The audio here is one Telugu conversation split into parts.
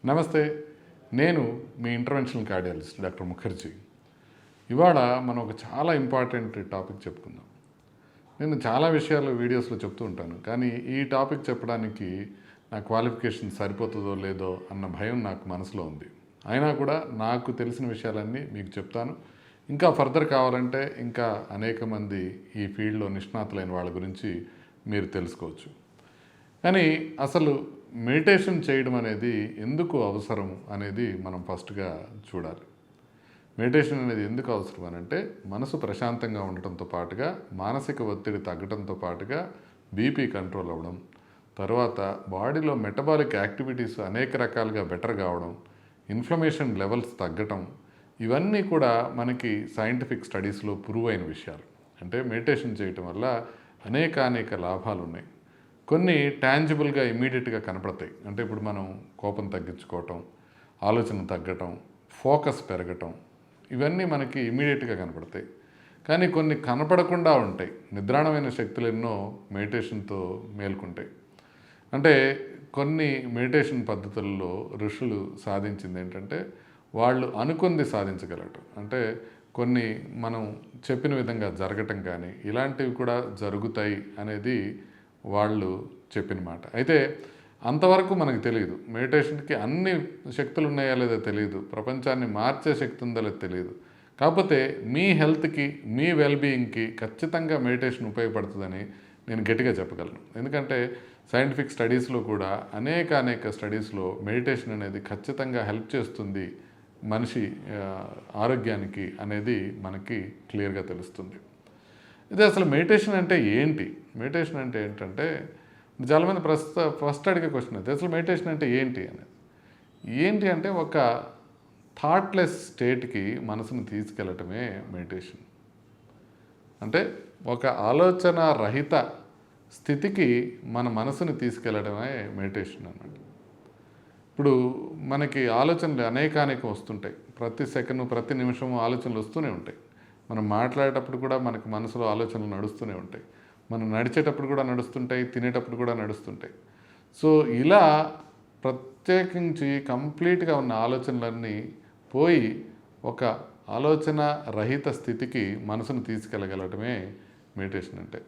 నమస్తే. నేను మీ ఇంటర్వెన్షనల్ కార్డియాలజిస్ట్ డాక్టర్ ముఖర్జీ. ఇవాళ మనం ఒక చాలా ఇంపార్టెంట్ టాపిక్ చెప్పుకుందాం. నేను చాలా విషయాలు వీడియోస్లో చెప్తూ ఉంటాను, కానీ ఈ టాపిక్ చెప్పడానికి నా క్వాలిఫికేషన్ సరిపోతుందో లేదో అన్న భయం నాకు మనసులో ఉంది. అయినా కూడా నాకు తెలిసిన విషయాలన్నీ మీకు చెప్తాను. ఇంకా ఫర్దర్ కావాలంటే ఇంకా అనేక మంది ఈ ఫీల్డ్లో నిష్ణాతులైన వాళ్ళ గురించి మీరు తెలుసుకోవచ్చు. కానీ అసలు మెడిటేషన్ చేయడం అనేది ఎందుకు అవసరం అనేది మనం ఫస్ట్గా చూడాలి. మెడిటేషన్ అనేది ఎందుకు అవసరం అని అంటే, మనసు ప్రశాంతంగా ఉండటంతో పాటుగా, మానసిక ఒత్తిడి తగ్గడంతో పాటుగా బీపీ కంట్రోల్ అవ్వడం, తర్వాత బాడీలో మెటబాలిక్ యాక్టివిటీస్ అనేక రకాలుగా బెటర్ కావడం, ఇన్ఫ్లమేషన్ లెవెల్స్ తగ్గటం, ఇవన్నీ కూడా మనకి సైంటిఫిక్ స్టడీస్లో ప్రూవ్ అయిన విషయాలు. అంటే మెడిటేషన్ చేయటం వల్ల అనేక లాభాలు ఉన్నాయి. కొన్ని టాంజిబుల్గా ఇమ్మీడియట్గా కనపడతాయి. అంటే ఇప్పుడు మనం కోపం తగ్గించుకోవటం, ఆలోచన తగ్గటం, ఫోకస్ పెరగటం, ఇవన్నీ మనకి ఇమ్మీడియట్గా కనపడతాయి. కానీ కొన్ని కనపడకుండా ఉంటాయి. నిద్రాణమైన శక్తులు ఎన్నో మెడిటేషన్తో మేల్కొంటాయి. అంటే కొన్ని మెడిటేషన్ పద్ధతుల్లో ఋషులు సాధించింది ఏంటంటే, వాళ్ళు అనుకుంది సాధించగలరు. అంటే కొన్ని మనం చెప్పిన విధంగా జరగటం కానీ ఇలాంటివి కూడా జరుగుతాయి అనేది వాళ్ళు చెప్పిన మాట. అయితే అంతవరకు మనకు తెలియదు. మెడిటేషన్కి అన్ని శక్తులు ఉన్నాయా లేదో తెలియదు, ప్రపంచాన్ని మార్చే శక్తి ఉందో లేదో తెలియదు. కాకపోతే మీ హెల్త్కి, మీ వెల్బీయింగ్కి ఖచ్చితంగా మెడిటేషన్ ఉపయోగపడుతుందని నేను గట్టిగా చెప్పగలను. ఎందుకంటే సైంటిఫిక్ స్టడీస్లో కూడా అనేక స్టడీస్లో మెడిటేషన్ అనేది ఖచ్చితంగా హెల్ప్ చేస్తుంది మనిషి ఆరోగ్యానికి అనేది మనకి క్లియర్గా తెలుస్తుంది. ఇది అసలు మెడిటేషన్ అంటే ఏంటి? మెడిటేషన్ అంటే ఏంటంటే, చాలామంది ఫస్ట్ అడిగే క్వశ్చన్ అది, అసలు మెడిటేషన్ అంటే ఏంటి అనేది. ఏంటి అంటే, ఒక థాట్లెస్ స్టేట్కి మనసును తీసుకెళ్ళటమే మెడిటేషన్. అంటే ఒక ఆలోచన రహిత స్థితికి మన మనసుని తీసుకెళ్ళడమే మెడిటేషన్ అన్నమాట. ఇప్పుడు మనకి ఆలోచనలు అనేక వస్తుంటాయి. ప్రతి సెకండ్, ప్రతి నిమిషము ఆలోచనలు వస్తూనే ఉంటాయి. మనం మాట్లాడేటప్పుడు కూడా మనకు మనసులో ఆలోచనలు నడుస్తూనే ఉంటాయి. మనం నడిచేటప్పుడు కూడా నడుస్తుంటాయి, తినేటప్పుడు కూడా నడుస్తుంటాయి. సో ఇలా ప్రత్యేకించి కంప్లీట్గా ఉన్న ఆలోచనలన్నీ పోయి ఒక ఆలోచన రహిత స్థితికి మనసును తీసుకెళ్ళగలటమే మెడిటేషన్ అంటే.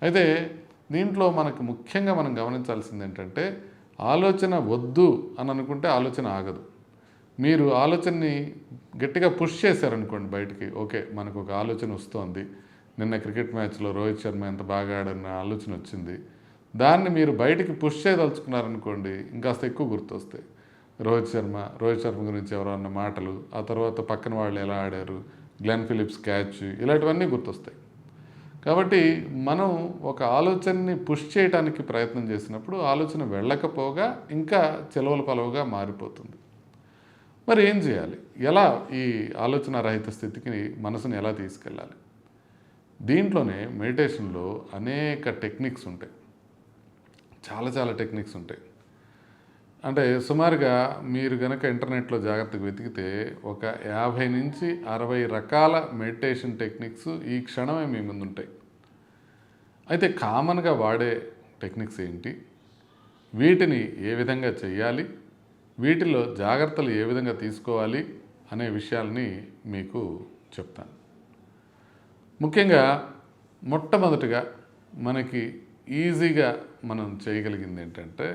అయితే దీంట్లో మనకు ముఖ్యంగా మనం గమనించాల్సింది ఏంటంటే, ఆలోచన వద్దు అని అనుకుంటే ఆలోచన ఆగదు. మీరు ఆలోచనని గట్టిగా పుష్ చేశారనుకోండి బయటికి, ఓకే మనకు ఒక ఆలోచన వస్తోంది, నిన్న క్రికెట్ మ్యాచ్లో రోహిత్ శర్మ ఎంత బాగా ఆడన్న ఆలోచన వచ్చింది, దాన్ని మీరు బయటికి పుష్ చేయదలుచుకున్నారనుకోండి, ఇంకాస్త ఎక్కువ గుర్తొస్తాయి. రోహిత్ శర్మ గురించి ఎవరో అన్న మాటలు, ఆ తర్వాత పక్కన వాళ్ళు ఎలా ఆడారు, గ్లెన్ ఫిలిప్స్ క్యాచ్, ఇలాంటివన్నీ గుర్తొస్తాయి. కాబట్టి మనం ఒక ఆలోచనని పుష్ చేయడానికి ప్రయత్నం చేసినప్పుడు ఆలోచన వెళ్ళకపోగా ఇంకా చెలవల పలవగా మారిపోతుంది. మరి ఏం చేయాలి? ఎలా ఈ ఆలోచన రహిత స్థితికి మనసుని ఎలా తీసుకెళ్ళాలి? దీంట్లోనే మెడిటేషన్లో అనేక టెక్నిక్స్ ఉంటాయి. చాలా టెక్నిక్స్ ఉంటాయి. అంటే సుమారుగా మీరు కనుక ఇంటర్నెట్లో జాగ్రత్తగా వెతికితే ఒక 50 నుంచి 60 రకాల మెడిటేషన్ టెక్నిక్స్ ఈ క్షణమే మీ ముందు ఉంటాయి. అయితే కామన్గా వాడే టెక్నిక్స్ ఏంటి, వీటిని ఏ విధంగా చేయాలి, వీటిలో జాగ్రత్తలు ఏ విధంగా తీసుకోవాలి అనే విషయాల్ని మీకు చెప్తాను. ముఖ్యంగా మొట్టమొదటిగా మనకి ఈజీగా మనం చేయగలిగింది ఏంటంటే,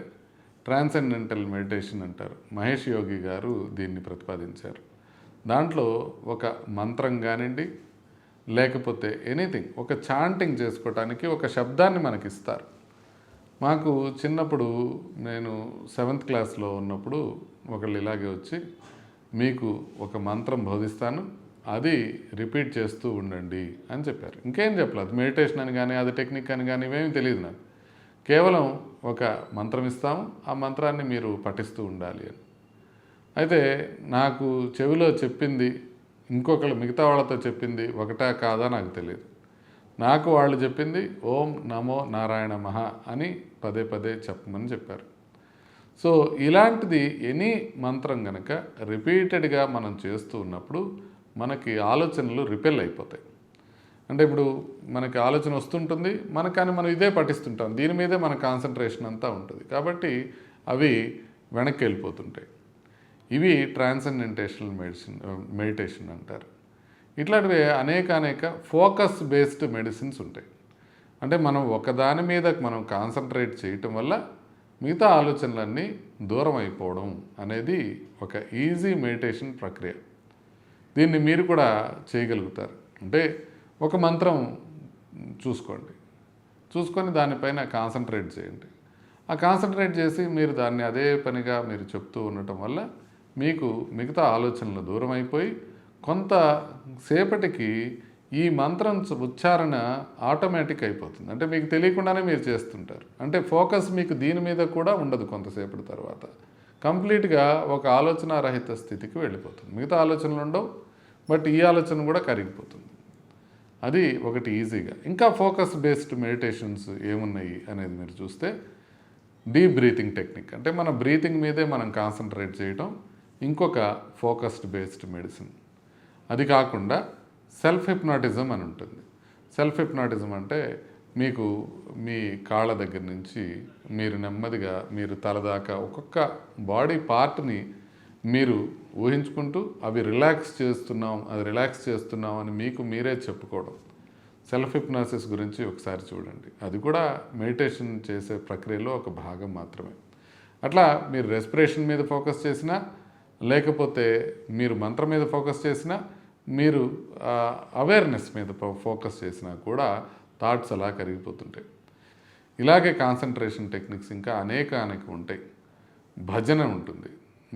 ట్రాన్సెండెంటల్ మెడిటేషన్ అంటారు. మహేష్ యోగి గారు దీన్ని ప్రతిపాదించారు. దాంట్లో ఒక మంత్రం కానివ్వండి, లేకపోతే ఎనీథింగ్, ఒక చాంటింగ్ చేసుకోవటానికి ఒక శబ్దాన్ని మనకి ఇస్తారు. మాకు చిన్నప్పుడు, నేను 7th క్లాస్లో ఉన్నప్పుడు ఒకళ్ళు ఇలాగే వచ్చి, మీకు ఒక మంత్రం బోధిస్తాను, అది రిపీట్ చేస్తూ ఉండండి అని చెప్పారు. ఇంకేం చెప్పలేదు, మెడిటేషన్ అని కానీ అది టెక్నిక్ అని కానీ ఇవేమీ తెలియదు నాకు. కేవలం ఒక మంత్రం ఇస్తాము, ఆ మంత్రాన్ని మీరు పఠిస్తూ ఉండాలి అని. అయితే నాకు చెవిలో చెప్పింది ఇంకొకళ్ళు, మిగతా వాళ్ళతో చెప్పింది ఒకటా కాదా నాకు తెలియదు. నాకు వాళ్ళు చెప్పింది ఓం నమో నారాయణ మహా అని పదే చెప్పమని చెప్పారు. సో ఇలాంటిది ఎనీ మంత్రం కనుక రిపీటెడ్గా మనం చేస్తూ ఉన్నప్పుడు మనకి ఆలోచనలు రిపెల్ అయిపోతాయి. అంటే ఇప్పుడు మనకి ఆలోచన వస్తుంటుంది, కానీ మనం ఇదే పఠిస్తుంటాం, దీని మీదే మన కాన్సన్ట్రేషన్ అంతా ఉంటుంది. కాబట్టి అవి వెనక్కి వెళ్ళిపోతుంటాయి. ఇవి ట్రాన్సెండెంటేషనల్ మెడిటేషన్ అంటారు. ఇట్లాంటివి అనేక ఫోకస్ బేస్డ్ మెడిసిన్స్ ఉంటాయి. అంటే మనం ఒకదాని మీద మనం కాన్సన్ట్రేట్ చేయటం వల్ల మిగతా ఆలోచనలన్నీ దూరం అయిపోవడం అనేది ఒక ఈజీ మెడిటేషన్ ప్రక్రియ. దీన్ని మీరు కూడా చేయగలుగుతారు. అంటే ఒక మంత్రం చూసుకొని దానిపైన కాన్సన్ట్రేట్ చేయండి. ఆ కాన్సన్ట్రేట్ చేసి మీరు దాన్ని అదే పనిగా మీరు చెప్తూ ఉండటం వల్ల మీకు మిగతా ఆలోచనలు దూరం అయిపోయి కొంత సేపటికి ఈ మంత్రం ఉచ్చారణ ఆటోమేటిక్ అయిపోతుంది. అంటే మీకు తెలియకుండానే మీరు చేస్తుంటారు. అంటే ఫోకస్ మీకు దీని మీద కూడా ఉండదు. కొంతసేపటి తర్వాత కంప్లీట్గా ఒక ఆలోచన రహిత స్థితికి వెళ్ళిపోతుంది. మిగతా ఆలోచనలు ఉండవు, బట్ ఈ ఆలోచన కూడా కరిగిపోతుంది. అది ఒకటి ఈజీగా. ఇంకా ఫోకస్ బేస్డ్ మెడిటేషన్స్ ఏమున్నాయి అనేది మీరు చూస్తే డీప్ బ్రీతింగ్ టెక్నిక్, అంటే మన బ్రీతింగ్ మీదే మనం కాన్సన్ట్రేట్ చేయటం ఇంకొక ఫోకస్డ్ బేస్డ్ మెడిసిన్. అది కాకుండా సెల్ఫ్ హిప్నాటిజం అని ఉంటుంది. సెల్ఫ్ హిప్నాటిజం అంటే మీకు మీ కాళ్ళ దగ్గర నుంచి మీరు నెమ్మదిగా మీరు తలదాకా ఒక్కొక్క బాడీ పార్ట్ని మీరు ఊహించుకుంటూ అది రిలాక్స్ చేస్తున్నాం అని మీకు మీరే చెప్పుకోవడం. సెల్ఫ్ హిప్నాసిస్ గురించి ఒకసారి చూడండి. అది కూడా మెడిటేషన్ చేసే ప్రక్రియలో ఒక భాగం మాత్రమే. అట్లా మీరు రెస్పిరేషన్ మీద ఫోకస్ చేసినా, లేకపోతే మీరు మంత్రం మీద ఫోకస్ చేసినా, మీరు అవేర్నెస్ మీద ఫోకస్ చేసినా కూడా థాట్స్ అలా కరిగిపోతుంటాయి. ఇలాగే కాన్సన్ట్రేషన్ టెక్నిక్స్ ఇంకా అనేక ఉంటాయి. భజన ఉంటుంది,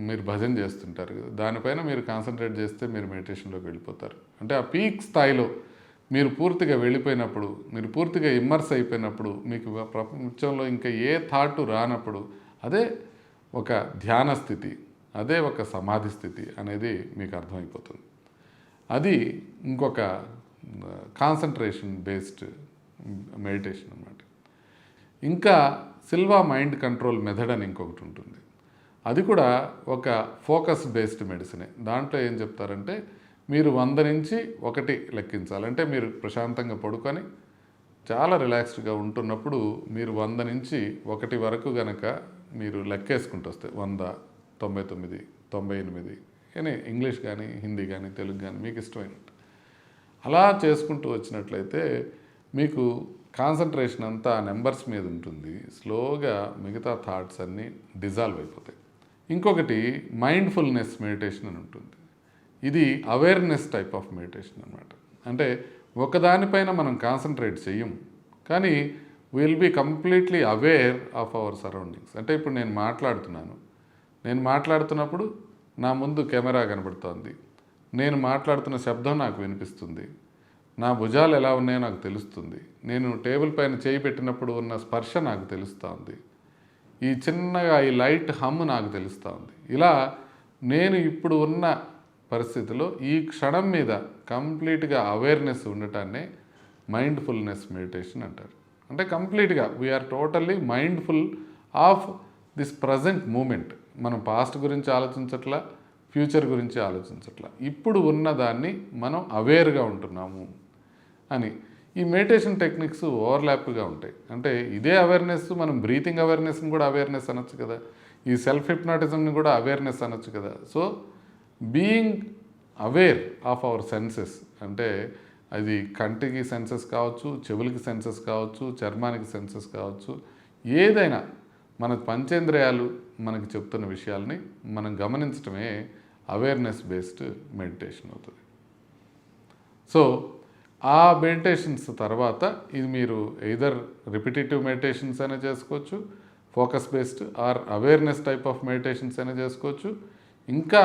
మీరు భజన చేస్తుంటారు కదా, దానిపైన మీరు కాన్సన్ట్రేట్ చేస్తే మీరు మెడిటేషన్లోకి వెళ్ళిపోతారు. అంటే ఆ పీక్ స్థాయిలో మీరు పూర్తిగా వెళ్ళిపోయినప్పుడు, మీరు పూర్తిగా ఇమ్మర్స్ అయిపోయినప్పుడు, మీకు ప్రపంచంలో ఇంకా ఏ థాట్ రానప్పుడు అదే ఒక ధ్యాన స్థితి, అదే ఒక సమాధి స్థితి అనేది మీకు అర్థమైపోతుంది. అది ఇంకొక కాన్సన్ట్రేషన్ బేస్డ్ మెడిటేషన్ అన్నమాట. ఇంకా సిల్వా మైండ్ కంట్రోల్ మెథడ్ అని ఇంకొకటి ఉంటుంది. అది కూడా ఒక ఫోకస్ బేస్డ్ మెడిసినే. దాంట్లో ఏం చెప్తారంటే మీరు 100 నుంచి 1 లెక్కించాలి. అంటే మీరు ప్రశాంతంగా పడుకొని చాలా రిలాక్స్డ్గా ఉంటున్నప్పుడు మీరు 100 నుంచి 1 వరకు కనుక మీరు లెక్కేసుకుంటూ వస్తే 100, 99, 98 అని ఇంగ్లీష్ కానీ హిందీ కానీ తెలుగు కానీ మీకు ఇష్టమైనట్టు అలా చేసుకుంటూ వచ్చినట్లయితే మీకు కాన్సన్ట్రేషన్ అంతా నెంబర్స్ మీద ఉంటుంది. స్లోగా మిగతా థాట్స్ అన్నీ డిజాల్వ్ అయిపోతాయి. ఇంకొకటి మైండ్ఫుల్నెస్ మెడిటేషన్ అని ఉంటుంది. ఇది అవేర్నెస్ టైప్ ఆఫ్ మెడిటేషన్ అన్నమాట. అంటే ఒకదానిపైన మనం కాన్సన్ట్రేట్ చెయ్యం, కానీ will be completely aware of our surroundings. అంటే ఇప్పుడు నేను మాట్లాడుతున్నప్పుడు నా ముందు కెమెరా కనబడుతోంది, నేను మాట్లాడుతున్న శబ్దం నాకు వినిపిస్తుంది, నా భుజాలు ఎలా ఉన్నాయో నాకు తెలుస్తుంది, నేను టేబుల్ పైన చేయి పెట్టినప్పుడు ఉన్న స్పర్శ నాకు తెలుస్తుంది, ఈ చిన్నగా ఈ లైట్ హమ్ నాకు తెలుస్తుంది. ఇలా నేను ఇప్పుడు ఉన్న పరిస్థితిలో ఈ క్షణం మీద కంప్లీట్గా అవేర్నెస్ ఉండటాన్నే మైండ్ఫుల్నెస్ మెడిటేషన్ అంటారు. అంటే కంప్లీట్గా we are totally mindful of this present moment. మనం పాస్ట్ గురించి ఆలోచించట్లా, ఫ్యూచర్ గురించి ఆలోచించట్లా, ఇప్పుడు ఉన్నదాన్ని మనం అవేర్గా ఉంటున్నాము అని. ఈ మెడిటేషన్ టెక్నిక్స్ ఓవర్లాప్గా ఉంటాయి. అంటే ఇదే అవేర్నెస్ మనం బ్రీతింగ్ అవేర్నెస్ని కూడా అవేర్నెస్ అనొచ్చు కదా, ఈ సెల్ఫ్ హిప్నాటిజంని కూడా అవేర్నెస్ అనొచ్చు కదా. So being aware of our senses, అంటే అది కంటికి సెన్సెస్ కావచ్చు, చెవులకి సెన్సెస్ కావచ్చు, చర్మానికి సెన్సెస్ కావచ్చు, ఏదైనా మన పంచేంద్రియాలు మనకి చెప్తున్న విషయాల్ని మనం గమనించడమే అవేర్నెస్ బేస్డ్ మెడిటేషన్ అవుతుంది. సో ఆ మెడిటేషన్స్ తర్వాత ఇది మీరు ఎయిదర్ రిపిటేటివ్ మెడిటేషన్స్ అయినా చేసుకోవచ్చు, focus based or awareness type of meditations అయినా చేసుకోవచ్చు. ఇంకా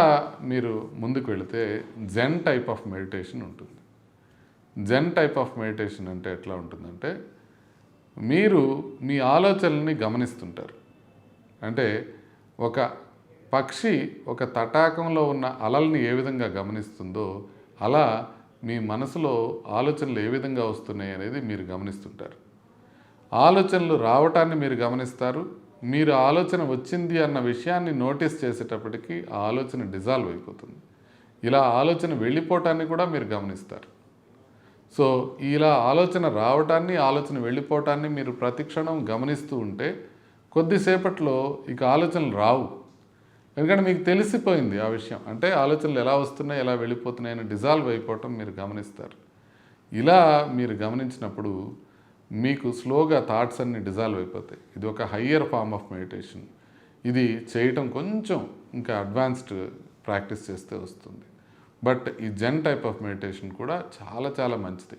మీరు ముందుకు వెళితే జెన్ టైప్ ఆఫ్ మెడిటేషన్ ఉంటుంది. జెన్ టైప్ ఆఫ్ మెడిటేషన్ అంటే ఎట్లా ఉంటుందంటే మీరు మీ ఆలోచనల్ని గమనిస్తుంటారు. అంటే ఒక పక్షి ఒక తటాకంలో ఉన్న అలల్ని ఏ విధంగా గమనిస్తుందో అలా మీ మనసులో ఆలోచనలు ఏ విధంగా వస్తున్నాయి అనేది మీరు గమనిస్తుంటారు. ఆలోచనలు రావటాన్ని మీరు గమనిస్తారు. మీరు ఆలోచన వచ్చింది అన్న విషయాన్ని నోటీస్ చేసేటప్పటికి ఆ ఆలోచన డిజాల్వ్ అయిపోతుంది. ఇలా ఆలోచన వెళ్ళిపోవటాన్ని కూడా మీరు గమనిస్తారు. సో ఇలా ఆలోచన రావటాన్ని, ఆలోచన వెళ్ళిపోవటాన్ని మీరు ప్రతిక్షణం గమనిస్తూ ఉంటే కొద్దిసేపట్లో ఇక ఆలోచనలు రావు. ఎందుకంటే మీకు తెలిసిపోయింది ఆ విషయం. అంటే ఆలోచనలు ఎలా వస్తున్నాయి, ఎలా వెళ్ళిపోతున్నాయని డిజాల్వ్ అయిపోవటం మీరు గమనిస్తారు. ఇలా మీరు గమనించినప్పుడు మీకు స్లోగా థాట్స్ అన్నీ డిజాల్వ్ అయిపోతాయి. ఇది ఒక హయ్యర్ ఫార్మ్ ఆఫ్ మెడిటేషన్. ఇది చేయటం కొంచెం ఇంకా అడ్వాన్స్డ్ ప్రాక్టీస్ చేస్తే వస్తుంది. బట్ ఈ జెన్ టైప్ ఆఫ్ మెడిటేషన్ కూడా చాలా చాలా మంచిది.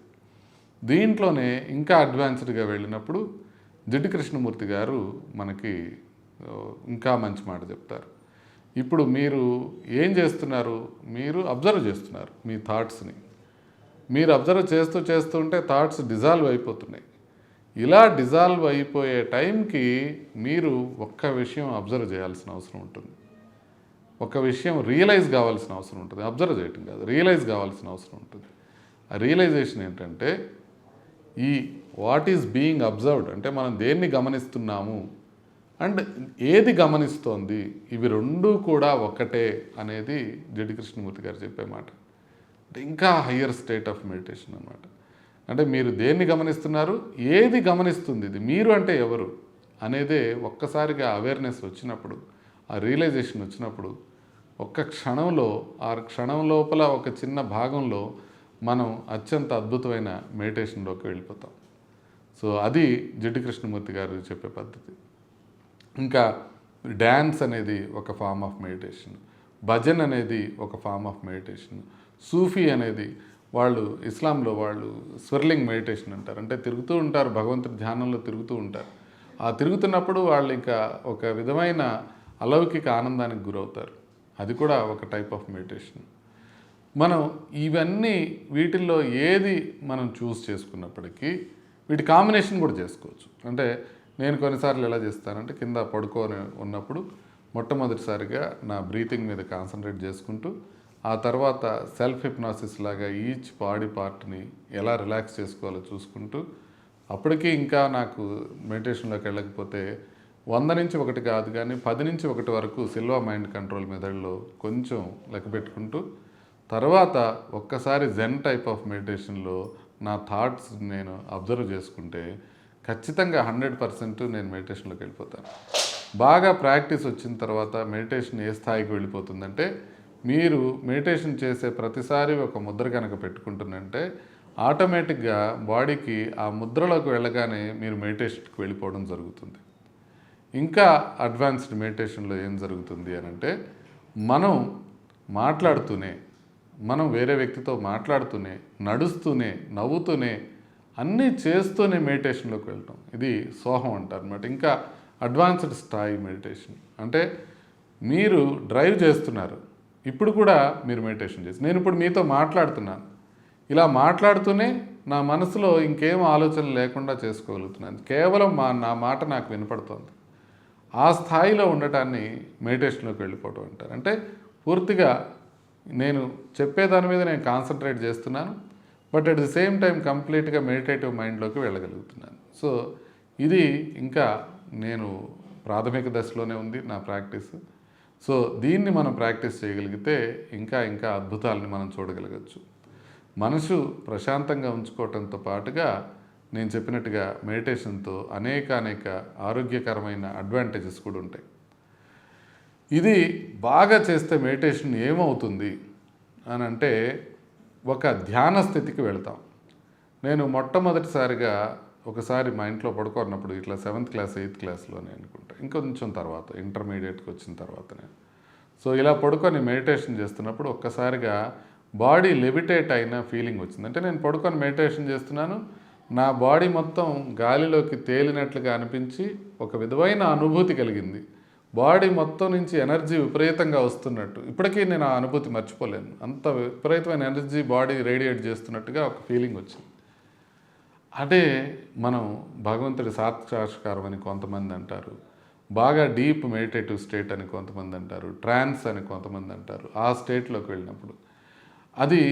దీంట్లోనే ఇంకా అడ్వాన్స్డ్గా వెళ్ళినప్పుడు జిడ్డు కృష్ణమూర్తి గారు మనకి ఇంకా మంచి మాట చెప్తారు. ఇప్పుడు మీరు ఏం చేస్తున్నారు, మీరు అబ్జర్వ్ చేస్తున్నారు మీ థాట్స్ని. మీరు అబ్జర్వ్ చేస్తూ ఉంటే థాట్స్ డిజాల్వ్ అయిపోతున్నాయి. ఇలా డిజాల్వ్ అయిపోయే టైంకి మీరు ఒక్క విషయం అబ్జర్వ్ చేయాల్సిన అవసరం ఉంటుంది. ఒక విషయం రియలైజ్ కావాల్సిన అవసరం ఉంటుంది. అబ్జర్వ్ చేయటం కాదు, రియలైజ్ కావాల్సిన అవసరం ఉంటుంది. ఆ రియలైజేషన్ ఏంటంటే ఈ వాట్ ఈజ్ బీయింగ్ అబ్జర్వ్డ్ అంటే మనం దేన్ని గమనిస్తున్నాము అండ్ ఏది గమనిస్తోంది, ఇవి రెండూ కూడా ఒక్కటే అనేది జడ్డి కృష్ణమూర్తి గారు చెప్పే మాట. అంటే ఇంకా హయ్యర్ స్టేట్ ఆఫ్ మెడిటేషన్ అన్నమాట. అంటే మీరు దేన్ని గమనిస్తున్నారు, ఏది గమనిస్తుంది, ఇది మీరు అంటే ఎవరు అనేదే ఒక్కసారిగా అవేర్నెస్ వచ్చినప్పుడు, ఆ రియలైజేషన్ వచ్చినప్పుడు ఒక్క క్షణంలో, ఆ క్షణం లోపల ఒక చిన్న భాగంలో మనం అత్యంత అద్భుతమైన మెడిటేషన్లోకి వెళ్ళిపోతాం. సో అది జిడ్డు కృష్ణమూర్తి గారు చెప్పే పద్ధతి. ఇంకా డ్యాన్స్ అనేది ఒక ఫార్మ్ ఆఫ్ మెడిటేషన్, భజన్ అనేది ఒక ఫార్మ్ ఆఫ్ మెడిటేషన్, సూఫీ అనేది వాళ్ళు ఇస్లాంలో వాళ్ళు స్విర్లింగ్ మెడిటేషన్ అంటారు. అంటే తిరుగుతూ ఉంటారు, భగవంతుడి ధ్యానంలో తిరుగుతూ ఉంటారు. ఆ తిరుగుతున్నప్పుడు వాళ్ళు ఇంకా ఒక విధమైన అలౌకిక ఆనందానికి గురవుతారు. అది కూడా ఒక టైప్ ఆఫ్ మెడిటేషన్. మనం ఇవన్నీ వీటిల్లో ఏది మనం చూస్ చేసుకున్నప్పటికీ వీటి కాంబినేషన్ కూడా చేసుకోవచ్చు. అంటే నేను కొన్నిసార్లు ఎలా చేస్తానంటే కింద పడుకొని ఉన్నప్పుడు మొట్టమొదటిసారిగా నా బ్రీతింగ్ మీద కాన్సన్ట్రేట్ చేసుకుంటూ ఆ తర్వాత సెల్ఫ్ హిప్నాసిస్ లాగా ఈచ్ బాడీ పార్ట్ని ఎలా రిలాక్స్ చేసుకోవాలో చూసుకుంటూ, అప్పటికీ ఇంకా నాకు మెడిటేషన్లోకి వెళ్ళకపోతే 100 నుంచి 1 కాదు కానీ 10 నుంచి 1 వరకు సిల్వా మైండ్ కంట్రోల్ మెథడ్లో కొంచెం లెక్క పెట్టుకుంటూ, తర్వాత ఒక్కసారి జెన్ టైప్ ఆఫ్ మెడిటేషన్లో నా థాట్స్ నేను అబ్జర్వ్ చేసుకుంటే ఖచ్చితంగా 100% నేను మెడిటేషన్లోకి వెళ్ళిపోతాను. బాగా ప్రాక్టీస్ వచ్చిన తర్వాత మెడిటేషన్ ఏ స్థాయికి వెళ్ళిపోతుందంటే, మీరు మెడిటేషన్ చేసే ప్రతిసారి ఒక ముద్ర కనుక పెట్టుకుంటుందంటే ఆటోమేటిక్గా బాడీకి ఆ ముద్రలోకి వెళ్ళగానే మీరు మెడిటేషన్కి వెళ్ళిపోవడం జరుగుతుంది. ఇంకా అడ్వాన్స్డ్ మెడిటేషన్లో ఏం జరుగుతుంది అని అంటే, మనం మాట్లాడుతూనే, మనం వేరే వ్యక్తితో మాట్లాడుతూనే, నడుస్తూనే, నవ్వుతూనే, అన్నీ చేస్తూనే మెడిటేషన్లోకి వెళ్తాం. ఇది సోహం అంటారు అన్నమాట. ఇంకా అడ్వాన్స్డ్ స్థాయి మెడిటేషన్ అంటే మీరు డ్రైవ్ చేస్తున్నారు, ఇప్పుడు కూడా మీరు మెడిటేషన్ చేసి, నేను ఇప్పుడు మీతో మాట్లాడుతున్నాను, ఇలా మాట్లాడుతూనే నా మనసులో ఇంకేం ఆలోచనలు లేకుండా చేసుకోగలుగుతున్నాను, కేవలం నా మాట నాకు వినపడుతోంది. ఆ స్థాయిలో ఉండటాన్ని మెడిటేషన్లోకి వెళ్ళిపోవటం అంటారు. అంటే పూర్తిగా నేను చెప్పేదాని మీద నేను కాన్సన్ట్రేట్ చేస్తున్నాను, but at the same time కంప్లీట్గా మెడిటేటివ్ మైండ్లోకి వెళ్ళగలుగుతున్నాను. సో ఇది ఇంకా నేను ప్రాథమిక దశలోనే ఉంది నా ప్రాక్టీస్. సో దీన్ని మనం ప్రాక్టీస్ చేయగలిగితే ఇంకా ఇంకా అద్భుతాలని మనం చూడగలగచ్చు. మనసు ప్రశాంతంగా ఉంచుకోవటంతో పాటుగా నేను చెప్పినట్టుగా మెడిటేషన్తో అనేక ఆరోగ్యకరమైన అడ్వాంటేజెస్ కూడా ఉంటాయి. ఇది బాగా చేస్తే మెడిటేషన్ ఏమవుతుంది అని అంటే, ఒక ధ్యాన స్థితికి వెళతాం. నేను మొట్టమొదటిసారిగా ఒకసారి మా ఇంట్లో పడుకున్నప్పుడు ఇట్లా 7th క్లాస్ 8th క్లాస్లోనే అనుకుంటా, ఇంకొంచెం తర్వాత ఇంటర్మీడియట్కి వచ్చిన తర్వాతనే. సో ఇలా పడుకొని మెడిటేషన్ చేస్తున్నప్పుడు ఒక్కసారిగా బాడీ లెవిటేట్ అయిన ఫీలింగ్ వచ్చింది. అంటే నేను పడుకొని మెడిటేషన్ చేస్తున్నాను, నా బాడీ మొత్తం గాలిలోకి తేలినట్లుగా అనిపించి ఒక విధమైన అనుభూతి కలిగింది. బాడీ మొత్తం నుంచి ఎనర్జీ విపరీతంగా వస్తున్నట్టు, ఇప్పటికీ నేను ఆ అనుభూతి మర్చిపోలేను. అంత విపరీతమైన ఎనర్జీ బాడీ రేడియేట్ చేస్తున్నట్టుగా ఒక ఫీలింగ్ వచ్చింది. అదే మనం భగవంతుడి సాక్షాత్కారం అని కొంతమంది అంటారు, బాగా డీప్ మెడిటేటివ్ స్టేట్ అని కొంతమంది అంటారు, ట్రాన్స్ అని కొంతమంది అంటారు. ఆ స్టేట్లోకి వెళ్ళినప్పుడు అది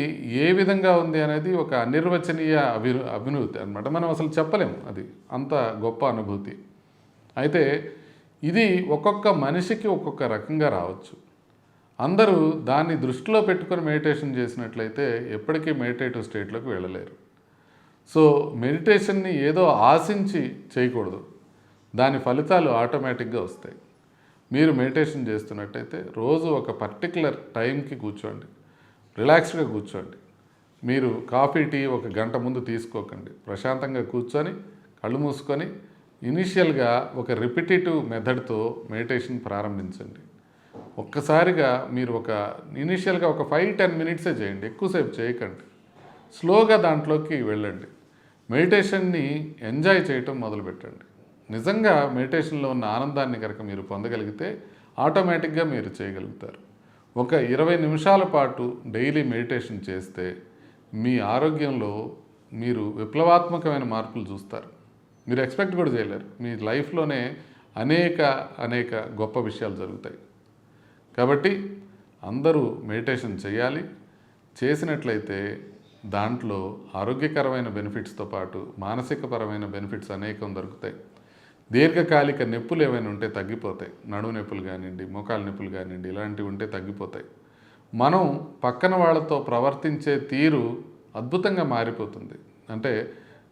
ఏ విధంగా ఉంది అనేది ఒక అనిర్వచనీయ అభినూతి అనమాట. మనం అసలు చెప్పలేము, అది అంత గొప్ప అనుభూతి. అయితే ఇది ఒక్కొక్క మనిషికి ఒక్కొక్క రకంగా రావచ్చు. అందరూ దాన్ని దృష్టిలో పెట్టుకొని మెడిటేషన్ చేసినట్లయితే ఎప్పటికీ మెడిటేటివ్ స్టేట్లోకి వెళ్ళలేరు. సో మెడిటేషన్ని ఏదో ఆశించి చేయకూడదు, దాని ఫలితాలు ఆటోమేటిక్గా వస్తాయి. మీరు మెడిటేషన్ చేస్తున్నట్టయితే రోజు ఒక పర్టికులర్ టైంకి కూర్చోండి, రిలాక్స్డ్గా కూర్చోండి. మీరు కాఫీ టీ ఒక గంట ముందు తీసుకోకండి. ప్రశాంతంగా కూర్చొని కళ్ళు మూసుకొని ఇనీషియల్గా ఒక రిపిటేటివ్ మెథడ్తో మెడిటేషన్ ప్రారంభించండి. ఒక్కసారిగా మీరు ఇనీషియల్గా ఒక 5-10 మినిట్సే చేయండి, ఎక్కువసేపు చేయకండి. స్లోగా దాంట్లోకి వెళ్ళండి. మెడిటేషన్ని ఎంజాయ్ చేయటం మొదలుపెట్టండి. నిజంగా మెడిటేషన్లో ఉన్న ఆనందాన్ని కనుక మీరు పొందగలిగితే ఆటోమేటిక్గా మీరు చేయగలుగుతారు. ఒక 20 నిమిషాల పాటు డైలీ మెడిటేషన్ చేస్తే మీ ఆరోగ్యంలో మీరు విప్లవాత్మకమైన మార్పులు చూస్తారు. మీరు ఎక్స్పెక్ట్ కూడా చేయలేరు. మీ లైఫ్లోనే అనేక గొప్ప విషయాలు జరుగుతాయి. కాబట్టి అందరూ మెడిటేషన్ చేయాలి. చేసినట్లయితే దాంట్లో ఆరోగ్యకరమైన బెనిఫిట్స్తో పాటు మానసికపరమైన బెనిఫిట్స్ అనేకం దొరుకుతాయి. దీర్ఘకాలిక నొప్పులు ఏమైనా ఉంటే తగ్గిపోతాయి. నడుము నొప్పులు కానివ్వండి, మోకాలు నొప్పులు కానివ్వండి, ఇలాంటివి ఉంటే తగ్గిపోతాయి. మనం పక్కన వాళ్ళతో ప్రవర్తించే తీరు అద్భుతంగా మారిపోతుంది. అంటే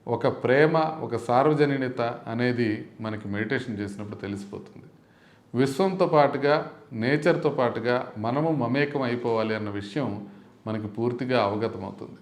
ఒక ప్రేమ, ఒక సార్వజనీనత అనేది మనకి మెడిటేషన్ చేసినప్పుడు తెలిసిపోతుంది. విశ్వంతో పాటుగా, నేచర్తో పాటుగా మనము మమేకం అయిపోవాలి అన్న విషయం మనకి పూర్తిగా అవగతమవుతుంది.